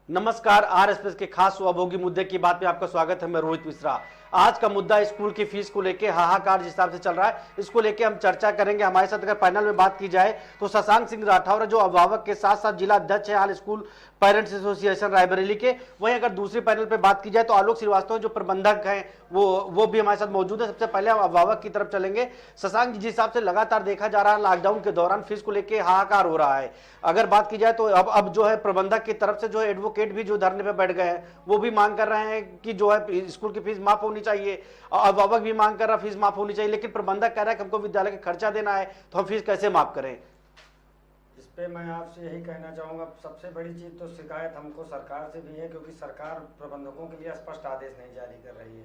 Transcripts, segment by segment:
नमस्कार, are express के खास स्वभोगी मुद्दे की बात में आपका स्वागत है। मैं रोहित मिश्रा। आज का मुद्दा स्कूल की फीस को लेके हाहाकार जिस हिसाब से चल रहा है, इसको लेके हम चर्चा करेंगे। हमारे साथ अगर पैनल में बात की जाए तो शशांक सिंह राठौर जो अभिभावक के साथ साथ जिला अध्यक्ष है हाल स्कूल पेरेंट्स एसोसिएशन रायबरेली के। वहीं अगर दूसरे पैनल पे बात की जाए तो आलोक श्रीवास्तव जो प्रबंधक हैं वो भी हमारे साथ मौजूद है। सबसे पहले हम अभिभावक की तरफ चलेंगे। शशांक जी, जिस हिसाब से लगातार देखा जा रहा है लॉकडाउन के दौरान फीस को लेके हाहाकार हो रहा है, अगर बात की जाए तो अब जो है प्रबंधक की तरफ से जो है एडवोकेट भी जो धरने पे बैठ गए हैं, वो भी मांग कर रहे हैं कि जो है स्कूल की फीस माफ होनी चाहिए। अभिभावक भी मांग कर रहा है फीस माफ होनी चाहिए, लेकिन प्रबंधक कह रहा है कि हमको विद्यालय का खर्चा देना है, तो हम फीस कैसे माफ करें? इस पे मैं आपसे यही कहना चाहूँगा, सबसे बड़ी चीज़ तो शिकायत हमको सरकार से भी है, क्योंकि सरकार प्रबंधकों के लिए स्पष्ट आदेश नहीं जारी कर रही है।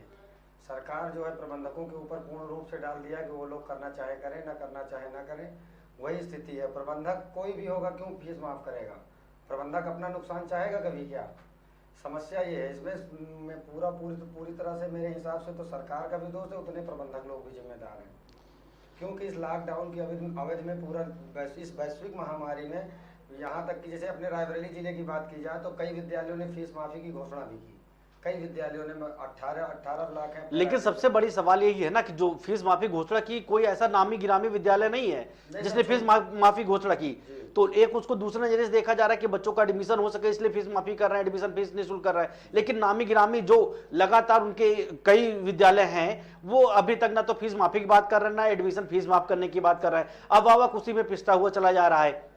सरकार जो है प्रबंधकों के ऊपर पूर्ण रूप से डाल दिया कि वो लोग करना चाहे करें, ना करना चाहे ना करें, वही स्थिति है। प्रबंधक कोई भी होगा क्यों फीस माफ़ करेगा? प्रबंधक अपना नुकसान चाहेगा कभी क्या? समस्या ये है। इसमें मैं पूरी तरह से मेरे हिसाब से तो सरकार का भी दोष है, उतने प्रबंधक लोग भी जिम्मेदार हैं, क्योंकि इस लॉकडाउन की अवधि में पूरा इस वैश्विक महामारी में, यहाँ तक कि जैसे अपने रायबरेली जिले की बात की जाए तो कई विद्यालयों ने फीस माफ़ी की घोषणा भी की। कई विद्यालयों ने 18 लाख है। लेकिन सबसे बड़ी सवाल यही है ना कि जो फीस माफी घोषणा की, कोई ऐसा नामी गिरामी विद्यालय नहीं है जिसने फीस माफी घोषणा की। तो एक उसको दूसरे नजरिए से देखा जा रहा है कि बच्चों का एडमिशन हो सके इसलिए फीस माफी कर रहे हैं, एडमिशन फीस निःशुल्क कर रहे हैं। लेकिन नामी गिरामी जो लगातार उनके कई विद्यालय हैं, वो अभी तक ना तो फीस माफी की बात कर रहे हैं, ना एडमिशन फीस माफ करने की बात कर रहे हैं। अभिभावक उसी में पिसता हुआ चला जा रहा है।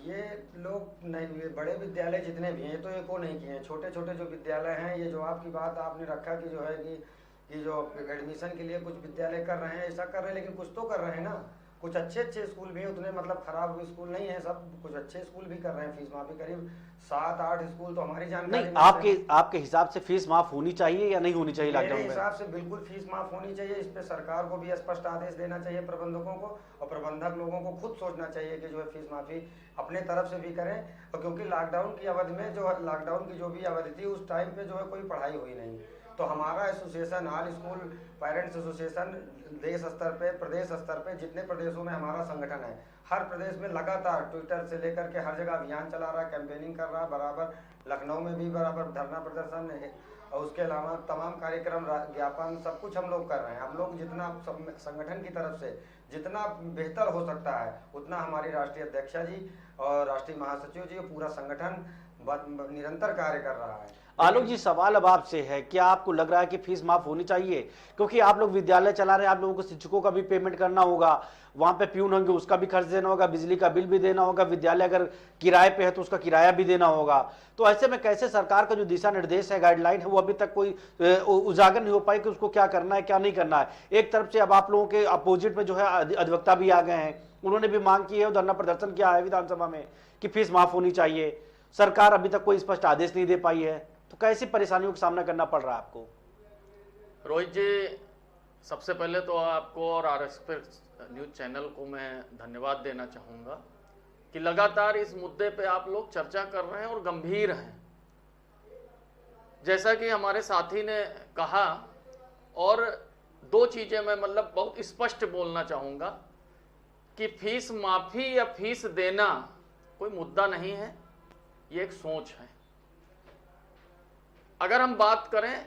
ये लोग नहीं, ये बड़े विद्यालय जितने भी हैं, ये तो एक को नहीं किए हैं। छोटे छोटे जो विद्यालय हैं, ये जो आपकी बात आपने रखा कि जो है कि जो एडमिशन के लिए कुछ विद्यालय कर रहे हैं, ऐसा कर रहे हैं, लेकिन कुछ तो कर रहे हैं ना। कुछ अच्छे स्कूल भी हैं, उतने मतलब खराब स्कूल नहीं है सब, कुछ अच्छे स्कूल भी कर रहे हैं फीस माफी। करीब 7-8 स्कूल तो हमारी जानकारी नहीं, में आपके हिसाब से फीस माफ होनी चाहिए या नहीं होनी चाहिए? मेरे लॉकडाउन में हिसाब से बिल्कुल फीस माफ होनी चाहिए। इस पे सरकार को भी स्पष्ट आदेश देना चाहिए प्रबंधकों को, और प्रबंधक लोगों को खुद सोचना चाहिए कि जो है फीस माफी अपने तरफ से भी करें। और क्योंकि लॉकडाउन की अवधि में जो लॉकडाउन की जो भी अवधि थी, उस टाइम पे जो है कोई पढ़ाई हुई नहीं, तो हमारा association all school parents association देश स्तर पे, प्रदेश स्तर पे, जितने प्रदेशों में हमारा संगठन है, हर प्रदेश में लगातार ट्विटर से लेकर के हर जगह अभियान चला रहा है, कैंपेनिंग कर रहा है बराबर। लखनऊ में भी बराबर धरना प्रदर्शन है, और उसके अलावा तमाम कार्यक्रम, ज्ञापन, सब कुछ हम लोग कर रहे हैं। हम लोग जितना संगठन की तरफ से जितना बेहतर हो सकता है, उतना हमारी राष्ट्रीय अध्यक्षा जी और राष्ट्रीय महासचिव जी, पूरा संगठन निरंतर कार्य कर रहा है। आलोक जी, सवाल अब आपसे है, क्या आपको लग रहा है कि फीस माफ होनी चाहिए? क्योंकि आप लोग विद्यालय चला रहे हैं, आप लोगों को शिक्षकों का भी पेमेंट करना होगा, वहां पे प्यून होंगे उसका भी खर्च देना होगा, बिजली का बिल भी देना होगा, विद्यालय अगर किराए पे है तो उसका किराया भी देना होगा। तो ऐसे में कैसे सरकार का जो दिशा निर्देश है, गाइडलाइन है, वो अभी तक कोई उजागर नहीं हो पाई कि उसको क्या करना है क्या नहीं करना है। एक तरफ से अब आप लोगों के अपोजिट में जो है अधिवक्ता भी आ गए हैं, उन्होंने भी मांग की है, धरना प्रदर्शन किया है विधानसभा में कि फीस माफ होनी चाहिए। सरकार अभी तक कोई स्पष्ट आदेश नहीं दे पाई है, तो कैसी परेशानियों का सामना करना पड़ रहा है आपको? रोहित जी, सबसे पहले तो आपको और आर एक्सप्रेस न्यूज चैनल को मैं धन्यवाद देना चाहूँगा कि लगातार इस मुद्दे पे आप लोग चर्चा कर रहे हैं और गंभीर हैं। जैसा कि हमारे साथी ने कहा, और दो चीज़ें मैं मतलब बहुत स्पष्ट बोलना चाहूँगा कि फीस माफ़ी या फीस देना कोई मुद्दा नहीं है, ये एक सोच है। अगर हम बात करें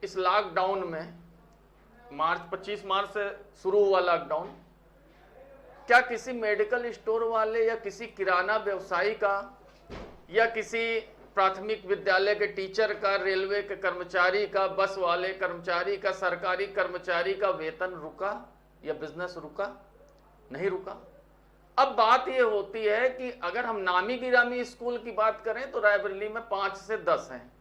इस लॉकडाउन में, 25 मार्च से शुरू हुआ लॉकडाउन, क्या किसी मेडिकल स्टोर वाले या किसी किराना व्यवसायी का या किसी प्राथमिक विद्यालय के टीचर का, रेलवे के कर्मचारी का, बस वाले कर्मचारी का, सरकारी कर्मचारी का वेतन रुका या बिजनेस रुका? नहीं रुका। अब बात यह होती है कि अगर हम नामी गिरामी स्कूल की बात करें तो रायबरेली में 5 से 10 हैं,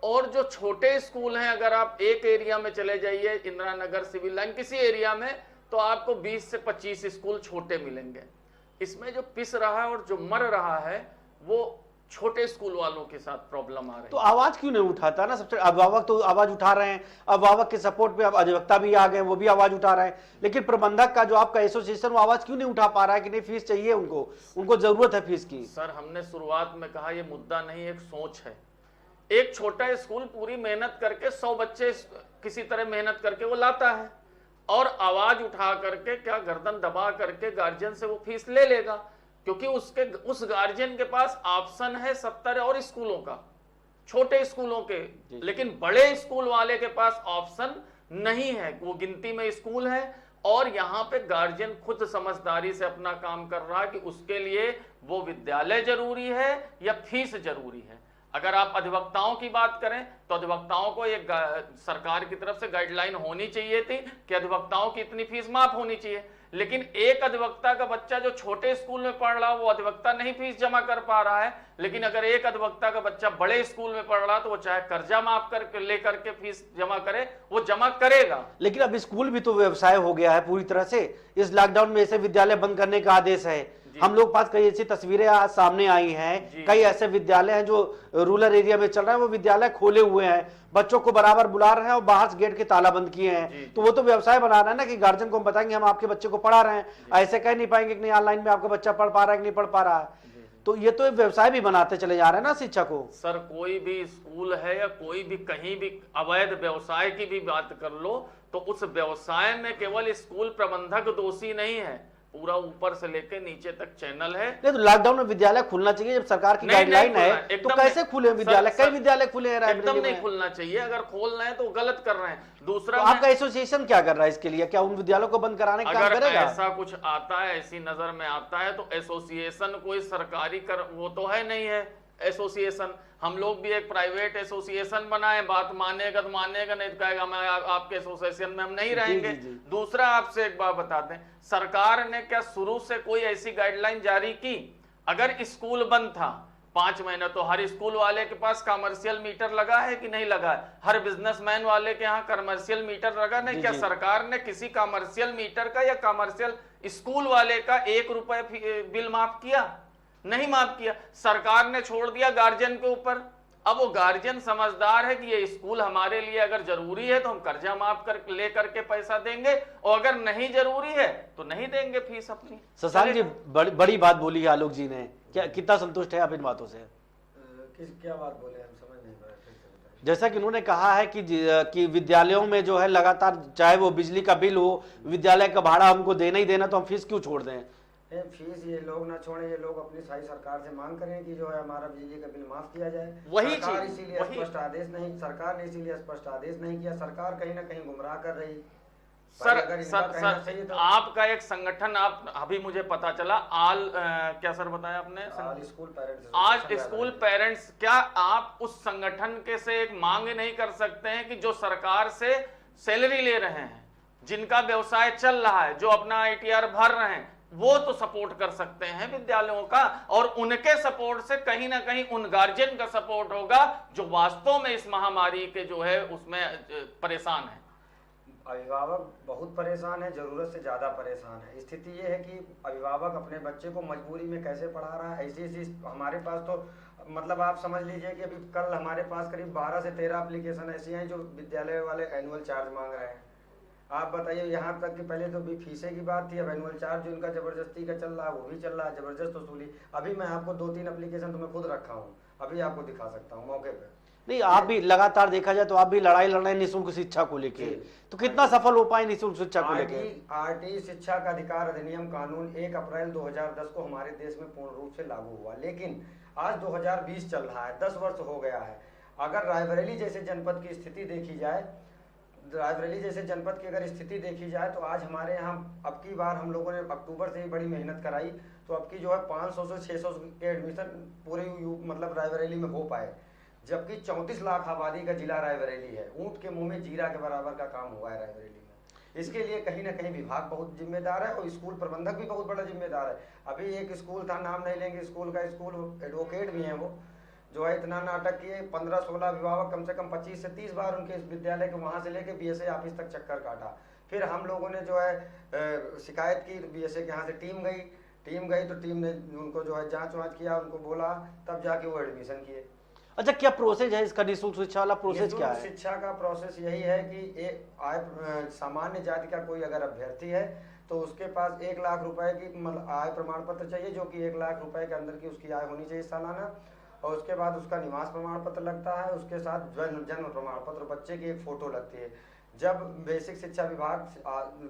और जो छोटे स्कूल हैं, अगर आप एक एरिया में चले जाइए, इंदिरा नगर, सिविल लाइन, किसी एरिया में, तो आपको 20 से 25 स्कूल छोटे मिलेंगे। इसमें जो पिस रहा है और जो मर रहा है, वो छोटे स्कूल वालों के साथ प्रॉब्लम आ रही है। तो आवाज क्यों नहीं उठाता ना? सबसे अभिभावक तो आवाज उठा रहे हैं, अभिभावक के सपोर्ट पे अब अधिवक्ता भी आ गए, वो भी आवाज उठा रहे हैं, लेकिन प्रबंधक का जो आपका एसोसिएशन वो आवाज क्यों नहीं उठा पा रहा है कि नहीं फीस चाहिए, उनको जरूरत है फीस की? सर, हमने शुरुआत में कहा ये मुद्दा नहीं, एक सोच है। एक छोटा स्कूल पूरी मेहनत करके 100 बच्चे किसी तरह मेहनत करके वो लाता है, और आवाज उठा करके, क्या गर्दन दबा करके गार्जियन से वो फीस ले लेगा। क्योंकि उसके उस गार्जियन के पास ऑप्शन है 70 और स्कूलों का, छोटे स्कूलों के, लेकिन बड़े स्कूल वाले के पास ऑप्शन नहीं है। वो गिनती में स्कूल है और यहां पे गार्जियन खुद समझदारी से अपना काम कर रहा है कि उसके लिए वो विद्यालय जरूरी है या फीस जरूरी है। अगर आप अधिवक्ताओं की बात करें तो अधिवक्ताओं को एक सरकार की तरफ से गाइडलाइन होनी चाहिए थी कि अधिवक्ताओं की इतनी फीस माफ होनी चाहिए, लेकिन एक अधिवक्ता का बच्चा जो छोटे स्कूल में पढ़ रहा वो अधिवक्ता नहीं फीस जमा कर पा रहा है, लेकिन अगर एक अधिवक्ता का बच्चा बड़े स्कूल में पढ़ रहा तो वो चाहे कर्जा माफ कर लेकर के फीस जमा करे, वो जमा करेगा। लेकिन अब स्कूल भी तो व्यवसाय हो गया है पूरी तरह से। इस लॉकडाउन में ऐसे विद्यालय बंद करने का आदेश है। हम लोग पास कई ऐसी तस्वीरें आज सामने आई हैं, कई ऐसे विद्यालय हैं जो रूरल एरिया में चल रहा है, वो विद्यालय खोले हुए हैं, बच्चों को बराबर बुला रहे हैं और बाहर से गेट के ताला बंद किए हैं। तो वो तो व्यवसाय बना रहा है ना कि गार्जियन को हम बताएंगे हम आपके बच्चे को पढ़ा रहे हैं, ऐसे कह नहीं पाएंगे कि नहीं ऑनलाइन में आपका बच्चा पढ़ पा रहा है कि नहीं पढ़ पा रहा है। तो ये तो एक व्यवसाय भी बनाते चले जा रहे हैं ना शिक्षा को। सर कोई भी स्कूल है या कोई भी कहीं भी अवैध व्यवसाय की भी बात कर लो तो उस व्यवसाय में केवल स्कूल प्रबंधक दोषी नहीं है, पूरा ऊपर से लेके नीचे तक चैनल है। नहीं तो लॉकडाउन में विद्यालय खुलना चाहिए जब सरकार की गाइडलाइन है, तो कैसे खुले विद्यालय? कई विद्यालय खुले हैं, एकदम नहीं खुलना चाहिए। अगर खोल रहे हैं तो गलत कर रहे हैं। दूसरा, तो आपका एसोसिएशन क्या कर रहा है इसके लिए? क्या उन विद्यालयों को बंद कराने का काम अगर करेगा? ऐसा कुछ आता है, ऐसी नजर में आता है तो एसोसिएशन कोई सरकारी वो तो है नहीं है एसोसिएशन। हम लोग भी एक प्राइवेट एसोसिएशन बनाए, बात मानेगा तो मानेगा, नहीं तो कहेगा मैं आपके एसोसिएशन में हम नहीं रहेंगे। दूसरा, आपसे एक बात बताते हैं, सरकार ने क्या शुरू से कोई ऐसी गाइडलाइन जारी की? अगर स्कूल बंद था 5 महीने तो हर स्कूल वाले के पास कमर्शियल मीटर लगा है कि नहीं लगा है? हर बिजनेसमैन वाले के यहाँ कमर्शियल मीटर लगा नहीं? क्या सरकार ने किसी कमर्शियल मीटर का या कमर्शियल स्कूल वाले का 1 रुपए बिल माफ किया? नहीं माफ किया। सरकार ने छोड़ दिया गार्जियन के ऊपर। अब वो गार्जियन समझदार है कि ये स्कूल हमारे लिए अगर जरूरी है तो हम कर्जा माफ कर ले करके पैसा देंगे, और अगर नहीं जरूरी है तो नहीं देंगे फीस अपनी। शशांक जी, बड़ी बात बोली है आलोक जी ने, क्या कितना संतुष्ट है आप इन बातों से? क्या बात बोले, हम समझ नहीं पाए। जैसा कि उन्होंने कहा है कि विद्यालयों में जो है लगातार चाहे वो बिजली का बिल हो, विद्यालय का भाड़ा हमको देना ही देना, तो हम फीस क्यों छोड़ दें? फीस ये लोग ना छोड़े, ये लोग अपनी सारी सरकार से मांग करें कि जो है हमारा बिजली का बिल माफ किया जाए। वही सरकार इसीलिए स्पष्ट आदेश नहीं, सरकार ने इसीलिए स्पष्ट आदेश नहीं किया। सरकार कहीं ना कहीं गुमराह कर रही। सर, आपका एक संगठन, आप अभी मुझे पता चला, क्या सर बताया आपने? School parents. आज स्कूल पेरेंट्स, क्या आप उस संगठन के से एक मांग नहीं कर सकते हैं कि जो सरकार से सैलरी ले रहे हैं, जिनका व्यवसाय चल रहा है, जो अपना ITR भर रहे हैं, वो तो सपोर्ट कर सकते हैं विद्यालयों का, और उनके सपोर्ट से कहीं ना कहीं उन गार्जियन का सपोर्ट होगा जो वास्तव में इस महामारी के जो है उसमें परेशान है। अभिभावक बहुत परेशान है, जरूरत से ज्यादा परेशान है। स्थिति ये है कि अभिभावक अपने बच्चे को मजबूरी में कैसे पढ़ा रहा है। ऐसी हमारे पास तो मतलब आप समझ लीजिए कि अभी कल हमारे पास करीब 12 से 13 एप्लीकेशन ऐसी हैं जो विद्यालय वाले एनुअल चार्ज मांग रहे हैं। आप बताइए, यहाँ तक कि पहले तो भी फीसें की बात थी, अब एनुअल चार्ज जो इनका जबरदस्ती का चल रहा है वो भी चल रहा है, जबरदस्त वसूली। अभी मैं आपको 2-3 एप्लीकेशन तो मैं खुद रखा हूँ, अभी आपको दिखा सकता हूँ मौके पे। नहीं, आप भी लगातार देखा जाए तो आप भी लड़ाई लड़ रहे हैं निःशुल्क शिक्षा को लेके, तो कितना सफल हो पाए निःशुल्क शिक्षा को लेके? RT शिक्षा का अधिकार अधिनियम कानून 1 अप्रैल 2010 को हमारे देश में पूर्ण रूप से लागू हुआ, लेकिन आज 2020 चल रहा है, 10 वर्ष हो गया है। अगर रायबरेली जैसे जनपद की स्थिति देखी जाए, रायबरेली जैसे जनपद की अगर स्थिति देखी जाए तो आज हमारे यहाँ अब की बार हम लोगों ने अक्टूबर से ही बड़ी मेहनत कराई, तो अब की जो है 500 से 600 के एडमिशन पूरे मतलब रायबरेली में हो पाए, जबकि 34 लाख आबादी का जिला रायबरेली है। ऊंट के मुंह में जीरा के बराबर का काम हुआ है रायबरेली में। इसके लिए कहीं ना कहीं विभाग बहुत जिम्मेदार है और स्कूल प्रबंधक भी बहुत बड़ा जिम्मेदार है। अभी एक स्कूल था, नाम नहीं लेंगे स्कूल का, स्कूल एडवोकेट भी हैं, वो जो है इतना नाटक किए, 15-16 अभिभावक कम से कम 25 से 30 बार उनके विद्यालय के वहाँ से लेके BSA ऑफिस तक चक्कर काटा। फिर हम लोगों ने जो है शिकायत की, BSA के यहाँ से टीम गई तो टीम ने उनको जो है जांच वाँच किया, उनको बोला, तब जाके वो एडमिशन किए। अच्छा, क्या प्रोसेस है इसका निःशुल्क शिक्षा वाला? प्रोसेस क्या है? शिक्षा का प्रोसेस यही है कि सामान्य जाति का कोई अगर अभ्यर्थी है तो उसके पास 1 लाख रुपए की मतलब आय प्रमाण पत्र चाहिए, जो कि 1 लाख रुपए के अंदर की उसकी आय होनी चाहिए सालाना, और उसके बाद उसका निवास प्रमाण पत्र लगता है, उसके साथ जन्म प्रमाण पत्र, बच्चे की एक फोटो लगती है। जब बेसिक शिक्षा विभाग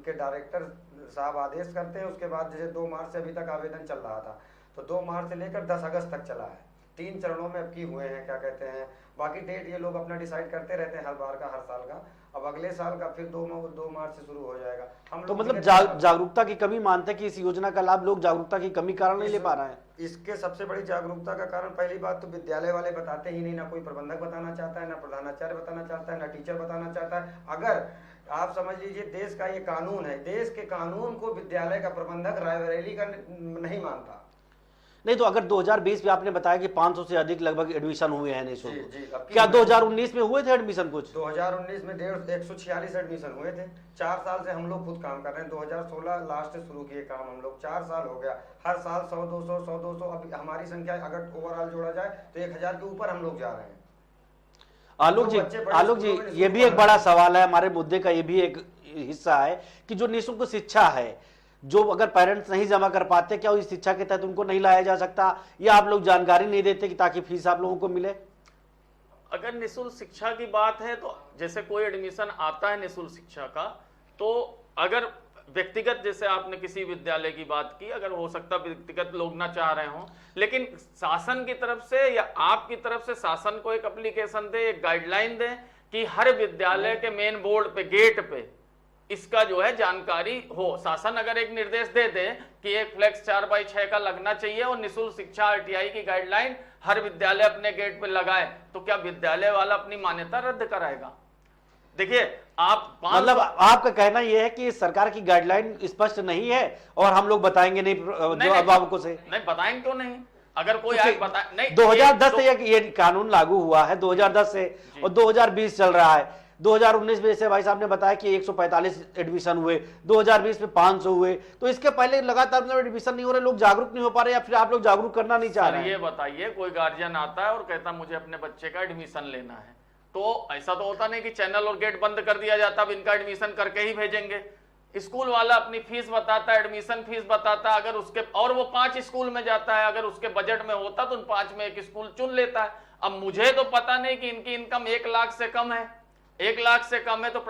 के डायरेक्टर साहब आदेश करते हैं, उसके बाद जैसे 2 मार्च से अभी तक आवेदन चल रहा था, तो 2 मार्च से लेकर 10 अगस्त तक चला है। 3 चरणों में अब की हुए हैं, क्या कहते हैं, बाकी डेट ये लोग अपना डिसाइड करते रहते हैं हर बार का, हर साल का। अब अगले साल का फिर 2 मार्च से शुरू हो जाएगा। हम तो लोग मतलब धीरे-धीरे- जागरूकता की कमी मानते हैं कि इस योजना का लाभ लोग जागरूकता की कमी कारण नहीं ले पा रहे हैं। इसके सबसे बड़ी जागरूकता का कारण पहली बात तो विद्यालय वाले बताते ही नहीं, ना कोई प्रबंधक बताना चाहता है, ना प्रधानाचार्य बताना चाहता है, ना टीचर बताना चाहता है। अगर आप समझ लीजिए देश का ये कानून है, देश के कानून को विद्यालय का प्रबंधक रायबरेली का नहीं मानता। नहीं तो अगर 2020 में आपने बताया कि 500 से अधिक लगभग एडमिशन हुए हैं निःशुल्क, जी, अब की क्या हुए? 2019 में हुए थे एडमिशन कुछ? 2019 में 146 एडमिशन हुए थे। 4 साल से हम लोग खुद काम कर रहे हैं। 2016 लास्ट से शुरू किए काम हम लोग, 4 साल हो गया। हर साल 100-200 अब हमारी संख्या अगर ओवरऑल जोड़ा जाए तो 1000 के ऊपर हम लोग जा रहे हैं। आलोक जो बच्चे जी, बड़े आलोक जी, स्कूलों में ये भी एक बड़ा सवाल है, हमारे मुद्दे का ये भी एक हिस्सा है कि जो निःशुल्क शिक्षा है, जो अगर पेरेंट्स नहीं जमा कर पाते, क्या इस शिक्षा के तहत उनको नहीं लाया जा सकता, या आप लोग जानकारी नहीं देते कि ताकि फीस आप लोगों को मिले? अगर निःशुल्क शिक्षा की बात है तो जैसे कोई एडमिशन आता है निःशुल्क शिक्षा का, तो अगर व्यक्तिगत, जैसे आपने किसी विद्यालय की बात की, अगर हो सकता व्यक्तिगत लोग ना चाह रहे हों, लेकिन शासन की तरफ से या आपकी तरफ से शासन को एक एप्लीकेशन दे, एक गाइडलाइन दे कि हर विद्यालय के मेन बोर्ड पे, गेट पे इसका जो है जानकारी हो। शासन अगर एक निर्देश दे दे कि एक फ्लेक्स 4x6 का लगना चाहिए और निःशुल्क शिक्षा आरटीआई की गाइडलाइन हर विद्यालय अपने गेट पे लगाए, तो क्या विद्यालय वाला अपनी मान्यता रद्द कराएगा? देखिए, आप मतलब आपका कहना यह है कि सरकार की गाइडलाइन स्पष्ट नहीं है और हम लोग बताएंगे नहीं जो अभिभावकों से? नहीं बताएंगे क्यों नहीं? अगर कोई आज बता नहीं, 2010 से ये कानून लागू हुआ है, 2010 से, और 2020 चल रहा है। 2019 में जैसे भाई साहब ने बताया कि 145 एडमिशन हुए, 2020 में 500 हुए, तो इसके पहले लगातार मतलब एडमिशन नहीं हो रहे, लोग जागरूक नहीं हो पा रहे, या फिर आप लोग जागरूक करना नहीं चाह रहे हैं? ये बताइए, कोई गार्जियन आता है और कहता मुझे अपने बच्चे का एडमिशन लेना है, तो ऐसा तो होता नहीं कि चैनल और गेट बंद कर दिया जाता, अब इनका एडमिशन करके ही भेजेंगे। स्कूल वाला अपनी फीस बताता है, एडमिशन फीस बताता है, अगर उसके, और वो 5 स्कूल में जाता है, अगर उसके बजट में होता तो उन 5 में एक स्कूल चुन लेता है। अब मुझे तो पता नहीं कि इनकी इनकम 1 लाख से कम है, 1 लाख से कम है, तो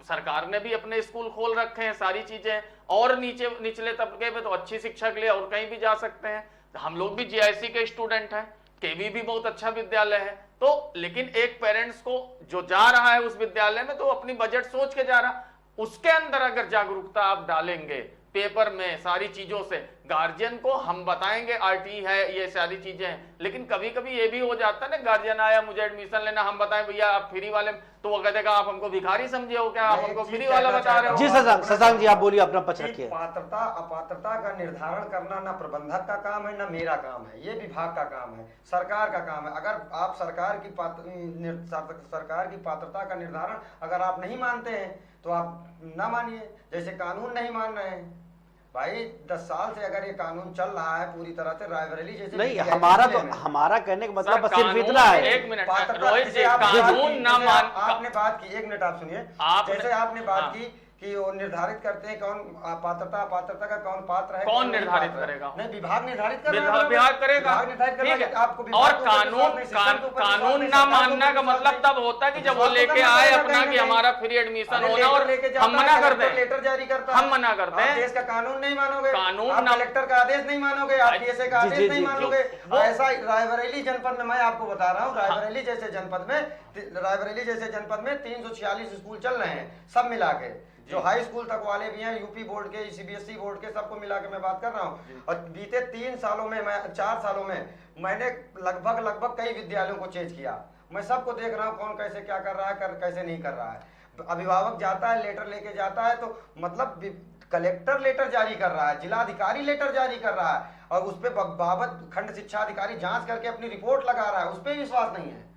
सरकार ने भी अपने स्कूल खोल रखे हैं, सारी चीजें, और निचले तबके पे तो अच्छी शिक्षा के लिए और कहीं भी जा सकते हैं। हम लोग भी जीआईसी के स्टूडेंट हैं, केवी भी बहुत अच्छा विद्यालय है, तो लेकिन एक पेरेंट्स को जो जा रहा है उस विद्यालय में, तो अपनी बजट सोच के जा रहा, उसके अंदर अगर जागरूकता आप डालेंगे पेपर में, सारी चीजों से, गार्जियन को हम बताएंगे आरटी है, ये सारी चीजें हैं, लेकिन कभी कभी ये भी हो जाता है ना, गार्जियन आया मुझे एडमिशन लेना, हम बताएं भैया आप फ्री वाले, तो वो कहते आप हमको भिखारी समझे हो क्या, आप हमको फ्री वाला बता रहे हो? जी शशांक जी, आप बोलिए, अपना पक्ष रखिए। पात्रता अपात्रता का निर्धारण करना ना प्रबंधक का काम है, ना मेरा काम है, ये विभाग का काम है, सरकार का काम है। अगर आप सरकार की पात्रता का निर्धारण अगर आप नहीं मानते हैं तो आप ना मानिए, जैसे कानून नहीं मान रहे हैं भाई। 10 साल से अगर ये कानून चल रहा है पूरी तरह से, रायबरेली जैसे नहीं, हमारा कहने का मतलब बस सिर्फ इतना है। एक मिनट रोहित जी, कानून ना मान, आपने बात की, 1 मिनट आप सुनिए, जैसे आपने बात की कि वो निर्धारित करते हैं कौन पात्रता अपात्रता का कौन पात्र है, कौन निर्धारित करेगा? नहीं, विभाग निर्धारित कर रहा है, विभाग करेगा, ठीक है। और कानून ना मानना का मतलब तब होता है कि जब वो लेके आए अपना कि हमारा फ्री एडमिशन होना और हम मना कर दें, लेटर जारी करता, हम मना करते हैं। देश का कानून नहीं मानोगे, कानून कलेक्टर का आदेश नहीं मानोगे, आप पीएसए का आदेश नहीं मानोगे। ऐसा रायबरेली जनपद में, मैं आपको बता रहा हूँ, रायबरेली जैसे जनपद में 346 स्कूल चल रहे हैं, सब मिला के, जो हाई स्कूल तक वाले भी हैं, यूपी बोर्ड के, सीबीएसई बोर्ड के, सबको मिला के मैं बात कर रहा हूँ। और बीते 4 सालों में मैंने लगभग कई विद्यालयों को चेंज किया, मैं सबको देख रहा हूँ कौन कैसे क्या कर रहा है, कैसे नहीं कर रहा है। अभिभावक जाता है, लेटर लेके जाता है, तो मतलब कलेक्टर लेटर जारी कर रहा है, जिलाधिकारी लेटर जारी कर रहा है, और उस पर बाबत खंड शिक्षा अधिकारी जांच करके अपनी रिपोर्ट लगा रहा है, उस पर विश्वास नहीं है,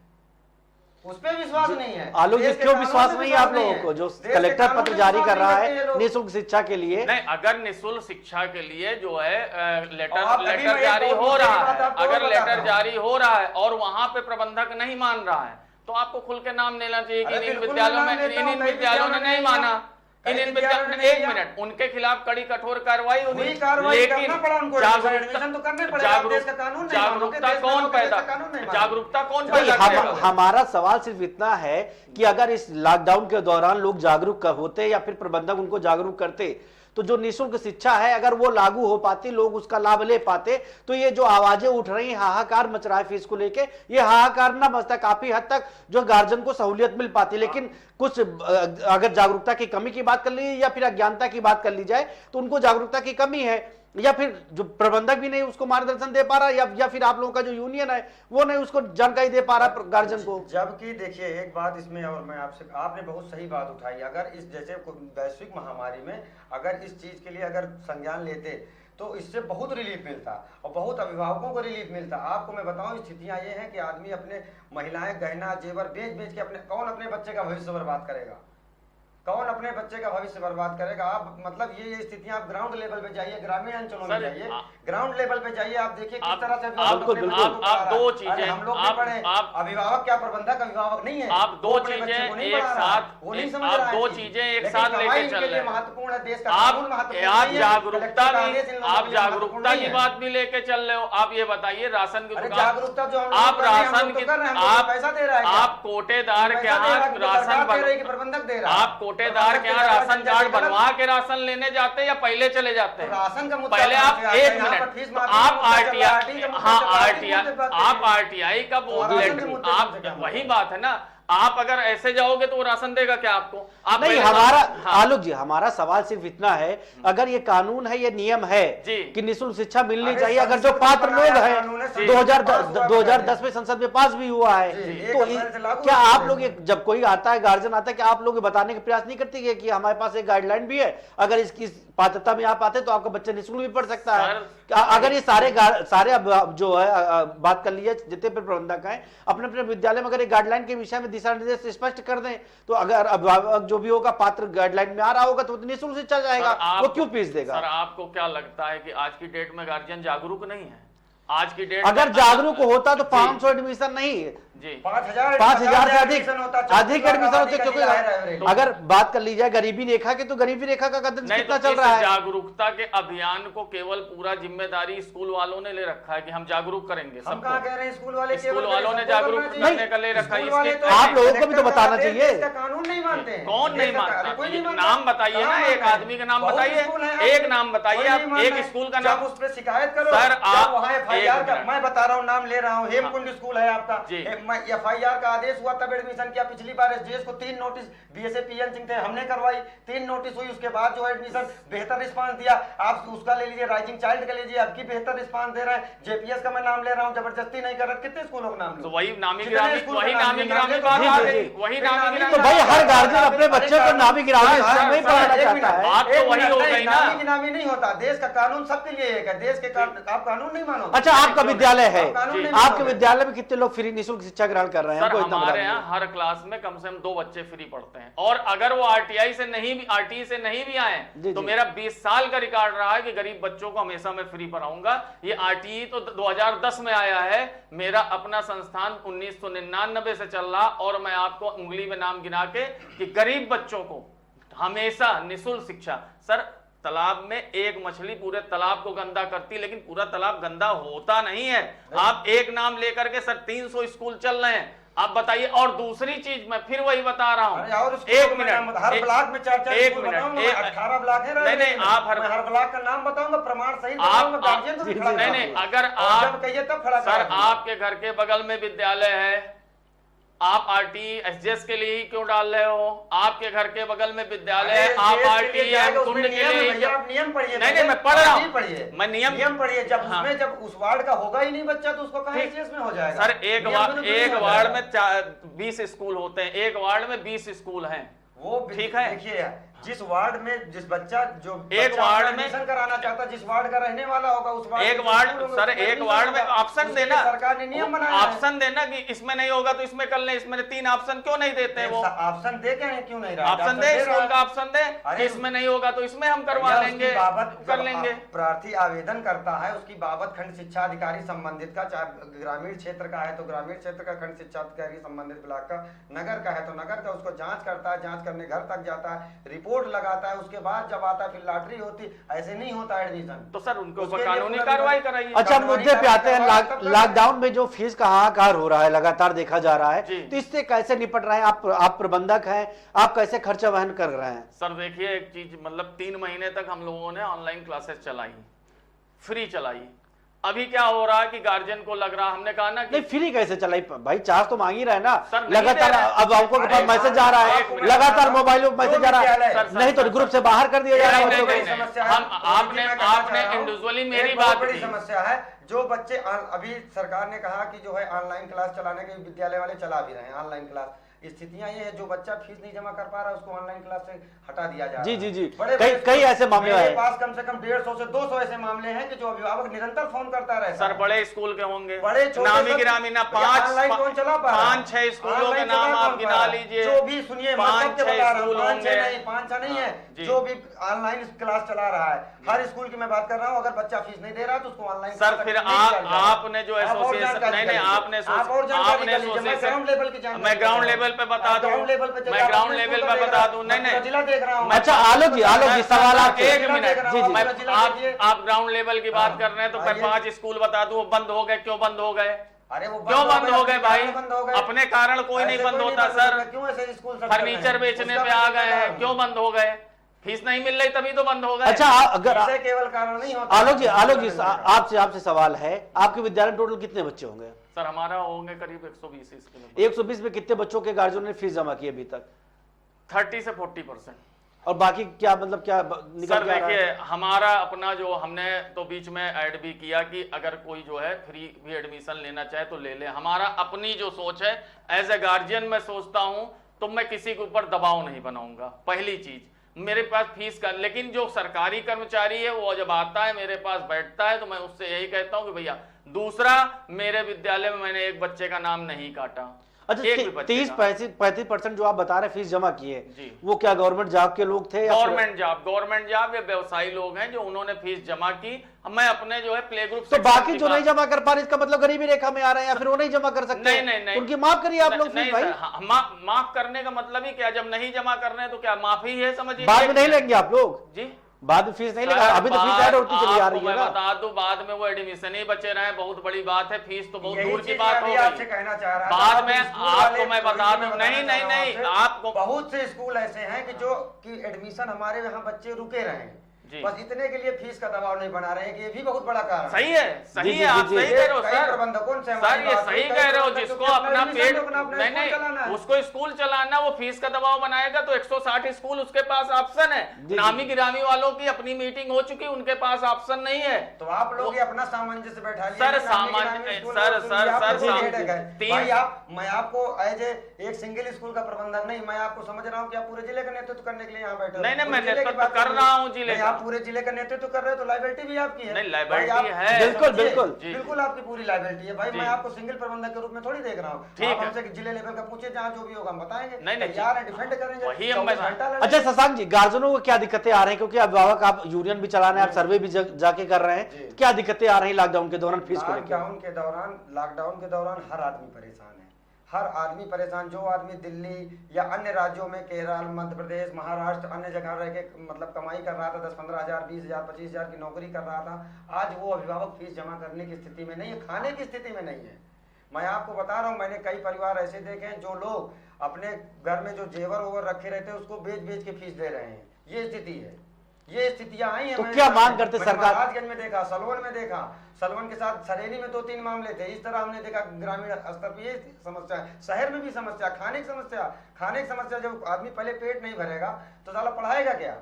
उस पर विश्वास नहीं है। आलोक जी, क्यों विश्वास नहीं है आप लोगों को, जो कलेक्टर पत्र जारी कर रहा है निःशुल्क शिक्षा के लिए? नहीं, अगर निःशुल्क शिक्षा के लिए जो है लेटर जारी हो रहा है, अगर लेटर जारी हो रहा है और वहां पे प्रबंधक नहीं मान रहा है, तो आपको खुल के नाम लेना चाहिए कि इन विद्यालयों ने नहीं माना, इन विद्यालयों ने, 1 मिनट, उनके खिलाफ कड़ी कठोर कार्रवाई होगी, लेकिन जागरूकता कौन पैदा करेगा? हमारा सवाल सिर्फ इतना है कि अगर इस लॉकडाउन के दौरान लोग जागरूक होते या फिर प्रबंधक उनको जागरूक करते, तो जो निःशुल्क शिक्षा है अगर वो लागू हो पाती, लोग उसका लाभ ले पाते, तो ये जो आवाजें उठ रही हैं, हाहाकार मच रहा है फीस को लेके, ये हाहाकार ना मचता, काफी हद तक जो गार्जियन को सहूलियत मिल पाती। लेकिन कुछ अगर जागरूकता की कमी की बात कर ली या फिर अज्ञानता की बात कर ली जाए तो उनको जागरूकता की कमी है, या फिर जो प्रबंधक भी नहीं उसको मार्गदर्शन दे पा रहा, या फिर आप लोगों का जो यूनियन है वो नहीं उसको जानकारी दे पा रहा गार्जियन को। जबकि देखिए एक बात इसमें, और मैं आपसे, आपने बहुत सही बात उठाई, अगर इस जैसे वैश्विक महामारी में अगर इस चीज के लिए अगर संज्ञान लेते तो इससे बहुत रिलीफ मिलता और बहुत अभिभावकों को रिलीफ मिलता। आपको मैं बताऊं स्थितियां ये हैं कि आदमी अपने महिलाएं गहना जेवर बेच बेच के कौन अपने बच्चे का भविष्य बर्बाद करेगा, कौन अपने बच्चे का भविष्य बर्बाद करेगा। आप मतलब ये स्थितियां आप ग्राउंड लेवल पे जाइए, ग्रामीण अंचलों में जाइए, ग्राउंड लेवल पे जाइए, आप देखिए किस तरह से आप दो चीजें, हम लोग भी पढ़े, अभिभावक क्या प्रबंधक अभिभावक नहीं है, आप दो चीजें एक साथ, वो नहीं समझ रहा है, दो चीजें एक साथ लेके चल रहे हैं। महत्वपूर्ण है, देश का आप जागरूकता की बात भी लेके चल रहे हो। आप ये बताइए राशन की दुकान, जागरूकता जो आप राशन की, आप पैसा दे रहा है, आप कोटेदार के यहाँ राशन प्रबंधक दे रहा है, आप कोटेदार के यहाँ राशन कार्ड बनवा के राशन लेने जाते हैं या पहले चले जाते हैं? राशन का मुद्दा पहले आप एक मिनट, तो आप आरटीआई, हाँ आरटीआई, आप आरटीआई का वो आप वही बात है ना। आप अगर ऐसे जाओगे तो वो राशन देगा क्या आपको? आप नहीं, हमारा आलोक जी, हमारा सवाल सिर्फ इतना है, अगर ये कानून है, ये नियम है कि निःशुल्क शिक्षा मिलनी चाहिए, अगर जो पात्र लोग हैं 2010 में संसद में पास भी हुआ है, तो क्या आप लोग जब कोई आता है गार्जियन आता है, क्या आप लोग बताने का प्रयास नहीं करते कि हमारे पास एक गाइडलाइन भी है, अगर इसकी पात्रता में आप आते तो आपका बच्चा निःशुल्क भी पढ़ सकता है? अगर ये सारे जो है बात कर लीजिए, जितने भी प्रबंधक हैं अपने अपने विद्यालय में अगर एक गाइडलाइन के विषय में दिशा निर्देश स्पष्ट कर दें, तो अगर अभिभावक जो भी होगा पात्र गाइडलाइन में आ रहा होगा तो निःशुल्क शिक्षा जाएगा, वो क्यों फीस देगा? सर आपको क्या लगता है कि आज की डेट में गार्जियन जागरूक नहीं है? आज की डेट अगर जागरूक होता तो 500 एडमिशन नहीं, 5,000 से अधिक एडमिशन होते, क्योंकि अगर बात कर ली जाए गरीबी रेखा की, तो गरीबी रेखा का कदम कितना चल रहा है? जागरूकता के अभियान को केवल पूरा जिम्मेदारी स्कूल वालों ने ले रखा है कि हम जागरूक करेंगे हम कहाँ कह रहे हैं, स्कूल वालों ने जागरूक करने का ले रखा है। आप लोगों को भी तो बताना चाहिए। कानून नहीं मानते, कौन नहीं मानता? नाम बताइए ना, एक आदमी का नाम बताइए, एक नाम बताइए आप, एक स्कूल का नाम। उस पर शिकायत करो सर, आप वहाँ FIR का, मैं बता रहा हूँ, नाम ले रहा हूँ, हेमकुंड स्कूल है आपका, FIR का आदेश हुआ तब एडमिशन किया। पिछली बार SGS को 3 नोटिस, BSA PN सिंह थे, हमने करवाई, 3 नोटिस हुई, उसके बाद जो एडमिशन बेहतर रिस्पांस दिया। आप उसका ले लीजिए, राइजिंग चाइल्ड का लीजिए, अब की बेहतर रिस्पांस दे रहे हैं। JPS का मैं नाम ले रहा हूँ, जबरदस्ती नहीं कर रहा। कितने स्कूलों का नाम? तो वही नामी गिरामी बात आ गई, वही नामी गिरामी। तो भाई हर गार्जियन अपने बच्चे को नामी गिरामी नहीं पढ़ाना चाहता है। बात तो वही हो गई ना, नामी गिरामी नहीं होता, देश का कानून सबके लिए एक है, देश के आप कानून नहीं मानो। अच्छा, आपका विद्यालय है, आपके विद्यालय में कितने लोग फ्री निःशुल्क शिक्षा ग्रहण कर रहे हैं? हमारे यहाँ हर क्लास में कम से कम 2 बच्चे फ्री पढ़ते हैं, और अगर वो RTI से नहीं भी आए तो मेरा 20 साल का रिकॉर्ड रहा है कि गरीब बच्चों को हमेशा मैं फ्री पढ़ाऊंगा। ये RTI तो 2010 में आया है, मेरा अपना संस्थान 1999 से चल रहा, और मैं आपको उंगली में नाम गिना के कि गरीब बच्चों को हमेशा निःशुल्क शिक्षा। सर, तालाब में एक मछली पूरे तालाब को गंदा करती, लेकिन पूरा तालाब गंदा होता नहीं है। आप एक नाम लेकर के सर 300 स्कूल चल रहे हैं, आप बताइए। और दूसरी चीज मैं फिर वही बता रहा हूँ, एक मिनट, हर ब्लॉक में 4-4 एक स्कूल मिनट, बताऊंगा, 18 ब्लॉक है। नहीं, आप हर ब्लॉक का नाम बताऊंगा, प्रमाण सही नहीं, अगर आप कहिए तब खड़ा सर, आपके घर के बगल में विद्यालय है, आप RTI SGS के लिए ही क्यों डाल रहे हो? आपके घर के बगल में विद्यालय है, आप RTI कुंड के लिए आप नियम पढ़िए। नहीं, मैं पढ़ रहा हूँ, मैं नियम पढ़िए। जब उस वार्ड का होगा ही नहीं बच्चा, तो उसको कहाँ SGS में हो जाएगा? सर, एक वार्ड में 20 स्कूल होते हैं, एक वार्ड में 20 स्कूल हैं, वो ठीक है। देखिए, जिस वार्ड में जिस बच्चा जो एक वार्ड में एडमिशन कराना चाहता, जिस वार्ड का रहने वाला होगा, उस वार्ड एक वार्ड में ऑप्शन देना, सरकार ने नियम बनाया, ऑप्शन देना कि इसमें नहीं होगा तो इसमें कर ले, इसमें 3 ऑप्शन क्यों नहीं देते हैं? वो ऑप्शन दे के क्यों नहीं रहा? ऑप्शन दे, स्कूल का ऑप्शन दे कि इसमें नहीं होगा तो इसमें हम करवा लेंगे, कर लेंगे। प्रार्थी आवेदन करता है, उसकी बाबत खंड शिक्षा अधिकारी संबंधित का, चाहे ग्रामीण क्षेत्र का है तो ग्रामीण क्षेत्र का खंड शिक्षा अधिकारी संबंधित ब्लॉक का, नगर का है तो नगर का, उसको जांच करता है, जांच करने घर तक जाता है, रिपोर्ट बोर्ड लगाता है, उसके बाद जब आता है फिर लॉटरी होती, ऐसे नहीं होता एडमिशन। तो सर उनके ऊपर उसके लिए कानूनी पूरा कार्रवाई विभाग- कराइए। अच्छा, मुद्दे पे आते हैं। लॉकडाउन में जो फीस का हाहाकार हो रहा है लगातार देखा जा रहा है, जी। तो इससे कैसे निपट रहे हैं आप प्रबंधक हैं, आप कैसे खर्चा वहन कर रहे हैं? सर देखिए, एक चीज मतलब 3 महीने तक हम लोगों ने ऑनलाइन क्लासेस चलाई, फ्री चलाई। अभी क्या हो रहा है कि गार्जियन को लग रहा, हमने कहा ना कि नहीं, फ्री कैसे चलाई भाई? चार्ज तो मांग ही रहे ना सर, नहीं लगातार। दे रहे। अभिभावकों के पास अरे, मैसेज जा रहा एक है, मिनट। लगातार मोबाइलों में मैसेज जा रहा है, सर, सर, नहीं तो सर, ग्रुप से बाहर कर दिया जा रहा है नहीं, बच्चों नहीं, को। नहीं, समस्या हम है। आपने मैं कहना चाह आपने रहा हूं, इंडिविजुअली मेरी एक बात बहुत बड़ी की। समस्या है। जो बच्चे अभी सरकार ने कहा कि जो है ऑनलाइन क्लास चलाने के, विद्यालय वाले चला भी रहे हैं ऑनलाइन क्लास। स्थितियां ये है, जो बच्चा फीस नहीं जमा कर पा रहा है उसको ऑनलाइन क्लास से हटा दिया जा रहा है। जी। बड़े कई ऐसे मामले मेरे आए। पास कम से कम 150 से 200 ऐसे मामले हैं कि जो अभिभावक निरंतर फोन करता रहता सर है। बड़े स्कूल के होंगे, बड़े छोटे नामी सब- गिरामी ना, ऑनलाइन कौन चला पा रहा है? 5-6 स्कूलों के ऑनलाइन नाम चला आप कौन गिना पा रहा है? लीजिए। जो भी सुनिए, मैं सबके 5-6 बता रहा हूं, स्कूल 5-6 होंगे। नहीं, 5-6 नहीं है, जी। जो भी ऑनलाइन क्लास चला रहा है, हर स्कूल की मैं बात कर रहा हूं। अगर बच्चा फीस नहीं दे रहा तो उसको ऑनलाइन सर फिर आपने जो एसोसिएशन, नहीं आपने ग्राउंड लेवल की जानकारी, मैं ग्राउंड लेवल पे बता दूं, ग्राउंड लेवल पे मैं ग्राउंड लेवल पे बता दूं। नहीं जिला देख रहा हूं। अच्छा आलोक जी सवाल आपसे। एक मिनट, जी, जी। मैं जिला देखिए। आप ग्राउंड लेवल की बात हाँ, कर रहे हैं तो मैं आइए। 5 स्कूल बता दूं, वो बंद हो गए। क्यों बंद हो गए? अरे वो क्यों बंद हो गए भाई? बंद हो गए। अपने कारण कोई नहीं ऐसे बंद कोई होता बंद सर। होता, क्यों ऐसे स्कूल सब फर्नीचर चल रहे हैं? बेचने उसका पे आ मैं गए बता हैं, रहा क्यों बंद हो गए? फीस नहीं मिल रही तभी तो बंद हो गए। अच्छा अगर हूं। इससे केवल कारण नहीं होता। आलोक जी आपसे सवाल है, आपके विद्यालय में टोटल कितने बच्चे होंगे? सर हमारा होंगे करीब 120 इसके लिए। 120 में कितने बच्चों के गार्जियन ने फीस जमा की अभी तक? 30 से 40%। और बाकी क्या मतलब क्या निकल सर के आ रहा है? देखिए, हमारा अपना जो हमने तो बीच में ऐड भी किया कि अगर कोई जो है फ्री भी एडमिशन लेना चाहे तो ले ले। हमारा अपनी जो सोच है, एज ए गार्जियन मैं सोचता हूं तो मैं किसी के ऊपर दबाव नहीं बनाऊंगा। पहली चीज, मेरे पास फीस का, लेकिन जो सरकारी कर्मचारी है वो जब आता है मेरे पास बैठता है तो मैं उससे यही कहता हूं कि भैया, दूसरा मेरे विद्यालय में मैंने एक बच्चे का नाम नहीं काटा। अच्छा, एक भी बच्चे 30-35% जो आप बता रहे हैं फीस जमा किए, जी। वो क्या गवर्नमेंट जॉब के लोग थे या गवर्नमेंट जॉब या व्यवसायी लोग हैं जो उन्होंने फीस जमा की। मैं अपने जो है प्ले ग्रुप तो बाकी जो नहीं जमा कर पा रहे इसका मतलब गरीबी रेखा में आ रहे हैं या फिर वो नहीं जमा कर सकते? नहीं। उनकी माफ करिए आप लोग नहीं फीस भाई। सर, माफ करने का मतलब ही क्या? जब नहीं जमा कर रहे हैं तो क्या माफी है? समझिए बाद में नहीं लेंगे आप लोग? जी, बाद में फीस नहीं लेगा? अभी तो फीस ऐड होती चली आ रही है मैं ना। बता दूं, बाद में वो एडमिशन ही बचे रहे, बहुत बड़ी बात है। फीस तो बहुत यही दूर की चीज बात मैं हो अभी गई। आपसे कहना चाह रहा था। बाद में स्कूल आपको वाले मैं बता थोड़ी दूं, सी मैं नहीं बताना चाह नहीं रहा हूं आपको बहुत से स्कूल ऐसे हैं कि जो कि एडमिशन हमारे यहाँ बच्चे रुके रहे हैं, जी। बस इतने के लिए फीस का दबाव नहीं बना रहे हैं कि ये भी बहुत बड़ा कारण सही है, सही जी, है, आप जी, सही जी। कह रहे हो कई सर। प्रबंधकों से सर हमारी ये बात सही हुई, कह रहे हो, कई जिसको प्रबंधक अपना एडमिशन पेट, अपना नहीं स्कूल चलाना है। उसको स्कूल चलाना, वो फीस का दबाव बनाएगा तो 160 स्कूल उसके पास ऑप्शन है। जी। नामी गिरामी वालों की अपनी मीटिंग हो चुकी, उनके पास ऑप्शन नहीं है। तो आप लोग ये अपना सामंजस्य बैठा लीजिए। सर, नामी गिरामी सामान्य- स्कूल सर, और सर, सुनिए, आप सर, लोग सर, हेड है। तीन- भाई मैं आपको एज एक सिंगल स्कूल का प्रबंधक नहीं, मैं आपको समझ रहा हूँ कि आप पूरे जिले का नेतृत्व करने के लिए यहाँ बैठे हो। नहीं, पूरे मैं जिले की नेतृत्व बात कर करिए। रहा हूँ जिले नहीं, का। आप पूरे जिले का नेतृत्व कर रहे हो तो लाइबिलिटी भी आपकी है। नहीं, liability भाई, आप है। बिल्कुल, समझिए, बिल्कुल। जी, बिल्कुल आपकी पूरी लाइबिलिटी है भाई। जी। मैं आपको सिंगल प्रबंधक के रूप में थोड़ी देख रहा हूँ। ठीक आप है। हमसे जिले लेवल का पूछिए, जहाँ जो भी होगा हम बताएंगे। नहीं, नहीं, तैयार है, डिफेंड करेंगे। वही हम 24 बता- घंटा लड़ेंगे। अच्छा शशांक जी, गार्जियनों को क्या दिक्कतें आ रही हैं? क्योंकि अभिभावक आप यूनियन भी चला रहे हैं, आप सर्वे भी जाके कर रहे जी। हैं, क्या दिक्कतें आ रही हैं लॉकडाउन के दौरान फीस को लेकर? लॉकडाउन के दौरान हर आदमी परेशान है। हर आदमी परेशान। जो आदमी दिल्ली या अन्य राज्यों में, केरल, मध्य प्रदेश, महाराष्ट्र, अन्य जगह रह के मतलब कमाई कर रहा था, 10-15 हज़ार, 20 हज़ार, 25 हज़ार की नौकरी कर रहा था, आज वो अभिभावक फीस जमा करने की स्थिति में नहीं है, खाने की स्थिति में नहीं है। मैं आपको बता रहा हूँ, मैंने कई परिवार ऐसे देखे हैं जो लोग अपने घर में जो जेवर ओवर रखे रहते हैं उसको बेच के फीस दे रहे हैं। ये स्थिति है, ये स्थितियां आई हैं। तो मैंने क्या देखा मांग है। करते मैंने सरकार? महाराजगंज में देखा, सलवन में देखा, सलवन के साथ सरेली में 2-3 मामले थे। इस तरह हमने देखा ग्रामीण स्तर पर ये समस्या है। शहर में भी समस्या, खाने की समस्या। जब आदमी पहले पेट नहीं भरेगा तो साला पढ़ाएगा क्या?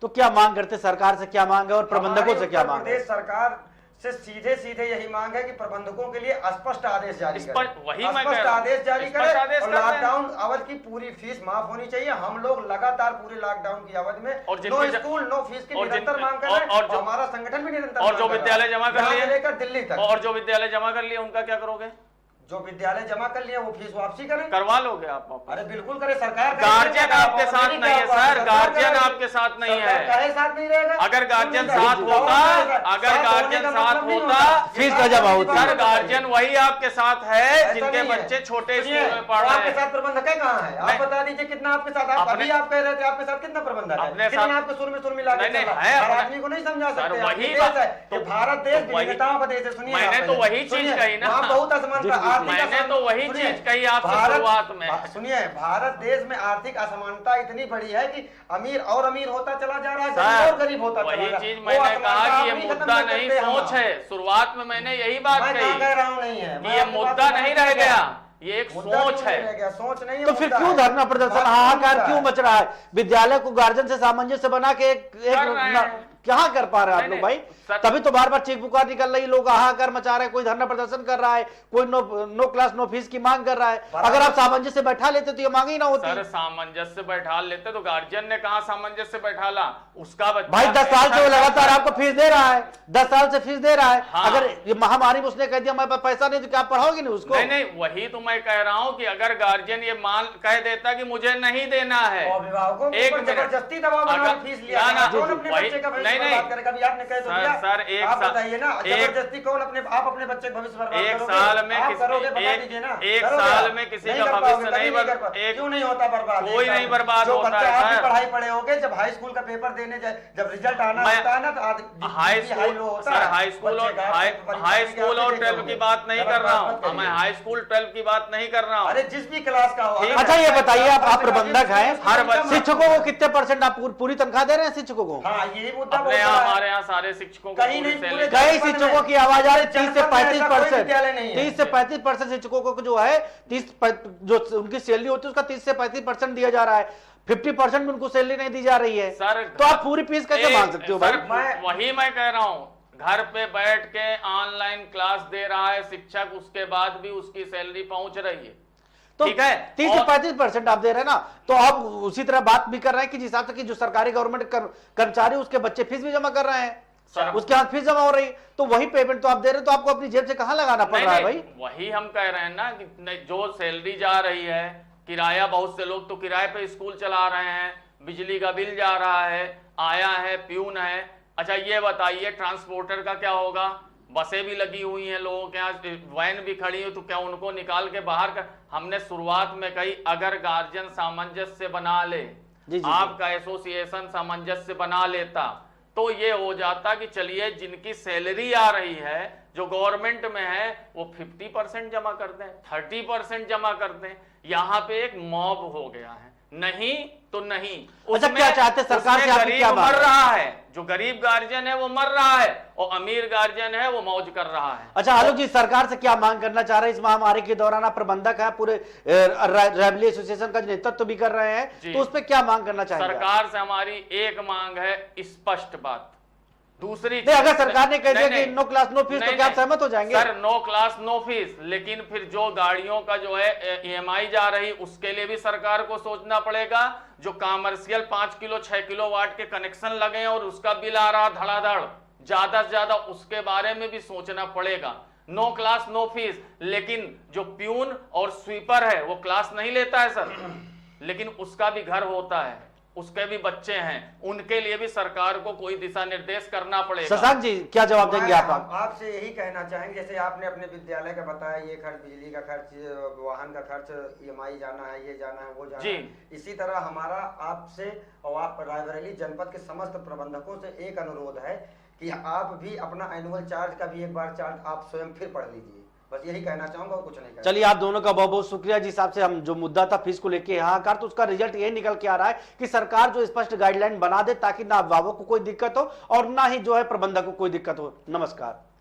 तो क्या मांग करते सरकार से, क्या मांग है और प्रबंधकों से क्या हमारी मांग उत्तर है? प्रदेश सरकार से सीधे यही मांग है कि प्रबंधकों के लिए स्पष्ट आदेश जारी करें। वही मैं कह स्पष्ट रहा हूं। आदेश जारी स्पष्ट करें आदेश और कर रहे हैं। लॉकडाउन अवधि की पूरी फीस माफ होनी चाहिए। हम लोग लगातार पूरे लॉकडाउन की अवधि में और नो जिनके स्कूल नो फीस की और जिन- निरंतर मांग कर और- रहे हैं और जो- और हमारा संगठन भी निरंतर और मांग जो कर रहा है। विद्यालय जमा कर यहाँ से लिए, लेकर दिल्ली तक। और जो विद्यालय जमा कर लिए उनका क्या करोगे? जो विद्यालय जमा कर लिया वो फीस वापसी करें। करवा लोगे आप वापस? अरे बिल्कुल करे, सरकार करे। गार्जियन आपके साथ नहीं नहीं है क्या सर, सरकार गार्जियन करेगी। आपके साथ नहीं सरकार है। काहे साथ नहीं रहेगा? अगर गार्जियन क्यों नहीं साथ रहेगा? होता, अगर साथ होने गार्जियन का साथ मतलब नहीं होता, फीस का जमा होता। सर गार्जियन वही आपके साथ है ऐसा जिनके नहीं है। बच्चे छोटे सुनिए, स्कूल में पढ़ तो रहे आपके हैं। साथ प्रबंधक है कहाँ है? आप नहीं। बता दीजिए कितना आपके साथ, आप अपने- अभी आप कह रहे थे आपके साथ कितना प्रबंधक है? अपने कितना साथ- आपके सुर में सुर मिला के नहीं, नहीं, चल रहा है हर अपने- आदमी को नहीं समझा सर, सकते आप। वही ये बात- देश है तो- कि भारत देश तो वही- विविधताओं का देश है। सुनिए मैंने आप तो पहले। वही चीज सुनिए, कही ना। वहाँ बहुत असमानता, आर्थिक मैंने असमान- तो वही सुनिए, चीज कही आपसे भारत- शुरुआत में। सुनिए, भारत देश में आर्थिक असमानता इतनी बड़ी है कि अमीर और अमीर होता चला जा रहा है, सर, गरीब और गरीब होता चला वही जा रहा है। चीज वो मैंने असमानता कहा कि आप ये नहीं खत्म मुद्दा कर नहीं, सकते हम। सोच है। शुरुआत में मैंने यही बात मैं कहाँ कही कह रहा हूँ नहीं है, कि मैं ये आपकी बात मुद्दा को नहीं समझ रह गया। गया, ये एक मुद्दा सोच क्यों नहीं है। रह गया? सोच नहीं है, तो फिर मुद्दा क्यों है। धरना प्रदर्शन बात हाहाकार मुद्दा क्यों है। मच रहा है? विद्यालय को गार्जियन से सामंजस्य बना के कर रहे हैं। कहाँ कर पा रहे हैं आप नहीं, लोग भाई? सर- तभी तो बार बार चीख पुकार निकल रही, लोग हाहाकार मचा रहे हैं, कोई धरना प्रदर्शन कर रहा है, कोई नो क्लास नो फीस की मांग कर रहा है। अगर आप सामंजस्य बैठा लेते तो ये मांग ही ना होती। सर सामंजस्य बैठा लेते तो गार्जियन ने कहा सामंजस्य बैठाला, उसका बच्चा भाई 10 साल से वो लगातार आपको फीस दे रहा है, 10 साल से फीस दे रहा है। हाँ। अगर ये महामारी में उसने कह दिया हमारे पास पैसा नहीं, तो क्या आप पढ़ाओगे नहीं उसको? नहीं नहीं, वही तो मैं कह रहा हूं कि अगर गार्जियन ये मान कह देता कि मुझे नहीं देना है, और अभिभावकों को एक ऊपर मिनट। जबरदस्ती दबाव बना अगर- के फीस लिया ना, ना, कौन जी, अपने वही- बच्चे का भविष्य नहीं, बर्बाद नहीं। करेगा? अभी आपने कह तो सर, दिया। सर, एक आप साल- बताइए ना, एक- जबरदस्ती कौन आप अपने बच्चे का भविष्य बर्बाद एक करोगे? साल में आप किसी- करोगे, बता एक- दीजिए ना। एक करोगे साल आप? में किसी नहीं का कर भविष्य पाओगे, नहीं कभी कर- कर पाओगे। एक- क्यों नहीं होता बर्बाद? कोई एक साल नहीं में। बर्बाद जो होता बच्चा है, आप भी सर। पढ़ाई पढ़े होगे, जब हाई स्कूल का पेपर देने जाए, जब रिजल्ट आना मैं- होता है ना, तो हाई स्कूल और 12 की बात नहीं कर रहा हूँ, मैं हाई स्कूल 12 की बात नहीं कर रहा हूँ। अरे जिस भी क्लास का हो। ठीक। अच्छा ये बताइए, आप प्रबंधक हैं, हर बच्चे- शिक्षकों को कितने % आप पूरी तनख्वाह दे रहे हैं शिक्षकों को? हाँ, यही मुद्दा अपने बहुत यहाँ बड़ा है। हमारे यहाँ सारे शिक्षकों को कहीं पूरी नहीं, सैलरी- पूरे कई जनपद शिक्षकों में- की आवाज आ रही है, 30 से जनपद में ऐसा कोई 35%, विद्यालय नहीं है। 30 से 35% शिक्षकों को जो है 30 जो उनकी सैलरी होती है उसका 30 से 35% दिया जा रहा है, 50% में उनको सैलरी नहीं दी जा रही है। सर तो आप पूरी फीस कैसे मांग सकते हो भाई? सर, वही मैं कह रहा हूँ, घर पे बैठ के ऑनलाइन क्लास दे रहा है शिक्षक, उसके बाद भी उसकी सैलरी पहुंच रही है। तो ठीक है, 30 से और- 35% आप दे रहे हैं ना, तो आप उसी तरह बात भी कर रहे हैं कि जिस हिसाब से कि जो सरकारी गवर्नमेंट कर्मचारी उसके बच्चे फीस भी जमा कर रहे हैं, सर- उसके हाथ फीस जमा हो रही, तो वही पेमेंट तो आप दे रहे हैं, तो आपको अपनी जेब से कहां लगाना पड़ नहीं, रहा है नहीं, भाई? वही हम कह रहे हैं ना कि जो सैलरी जा रही है, किराया, बहुत से लोग तो किराए पे स्कूल चला रहे हैं, बिजली का बिल जा रहा है, आया है, प्यून है। अच्छा ये बताइए ट्रांसपोर्टर का क्या होगा? बसें भी लगी हुई हैं, लोगों के यहाँ वैन भी खड़ी है, तो क्या उनको निकाल के बाहर कर? हमने शुरुआत में कही अगर गार्जियन सामंजस्य बना ले, जी, जी। आपका एसोसिएशन सामंजस्य बना लेता, तो ये हो जाता कि चलिए जिनकी सैलरी आ रही है, जो गवर्नमेंट में है, वो 50% जमा कर दें, 30% जमा कर दें। यहाँ पे एक मॉब हो गया है, नहीं तो नहीं। अच्छा, क्या चाहते सरकार से? आपकी क्या गरीब मांग मर है? रहा है, जो गरीब गार्जियन है वो मर रहा है, और अमीर गार्जियन है वो मौज कर रहा है। अच्छा आलोक जी, सरकार से क्या मांग करना चाह रहे हैं इस महामारी के दौरान? आप प्रबंधक है, पूरे रैवली एसोसिएशन का नेतृत्व भी कर रहे हैं, जी। तो उस पर क्या मांग करना चाहेंगे? सरकार से हमारी एक मांग है, स्पष्ट बात। दूसरी नहीं, अगर सरकार ने कह दिया नहीं, कि नो क्लास नो फीस, तो नहीं, क्या आप नहीं। सहमत हो जाएंगे? Sir no class no fees, लेकिन फिर जो गाड़ियों का जो है EMI जा रही, उसके लिए भी सरकार को सोचना पड़ेगा। जो कॉमर्शियल 5 किलो 6 किलो वाट के कनेक्शन लगे हैं और उसका बिल आ रहा धड़ाधड़, ज्यादा से ज्यादा उसके बारे में भी सोचना पड़ेगा। नो क्लास नो फीस, लेकिन जो प्यून और स्वीपर है वो क्लास नहीं लेता है सर, लेकिन उसका भी घर होता है, उसके भी बच्चे हैं, उनके लिए भी सरकार को कोई दिशा निर्देश करना पड़ेगा। शशांक जी क्या जवाब देंगे आप? आपसे यही कहना चाहेंगे, जैसे आपने अपने विद्यालय का बताया, ये खर्च, बिजली का खर्च, वाहन का खर्च, EMI जाना है, ये जाना है, वो जाना जी। है। इसी तरह हमारा आपसे और आप रायबरेली जनपद के समस्त प्रबंधकों से एक अनुरोध है कि आप भी अपना एनुअल चार्ज का भी एक बार चार्ज आप स्वयं फिर पढ़ लीजिए। बस यही कहना चाहूंगा और कुछ नहीं कहना। चलिए, आप दोनों का बहुत बहुत शुक्रिया। जिस हिसाब से हम जो मुद्दा था फीस को लेके हाहाकार, तो उसका रिजल्ट ये निकल के आ रहा है कि सरकार जो स्पष्ट गाइडलाइन बना दे ताकि ना अभिभावक को कोई दिक्कत हो और ना ही जो है प्रबंधक को कोई दिक्कत हो। नमस्कार।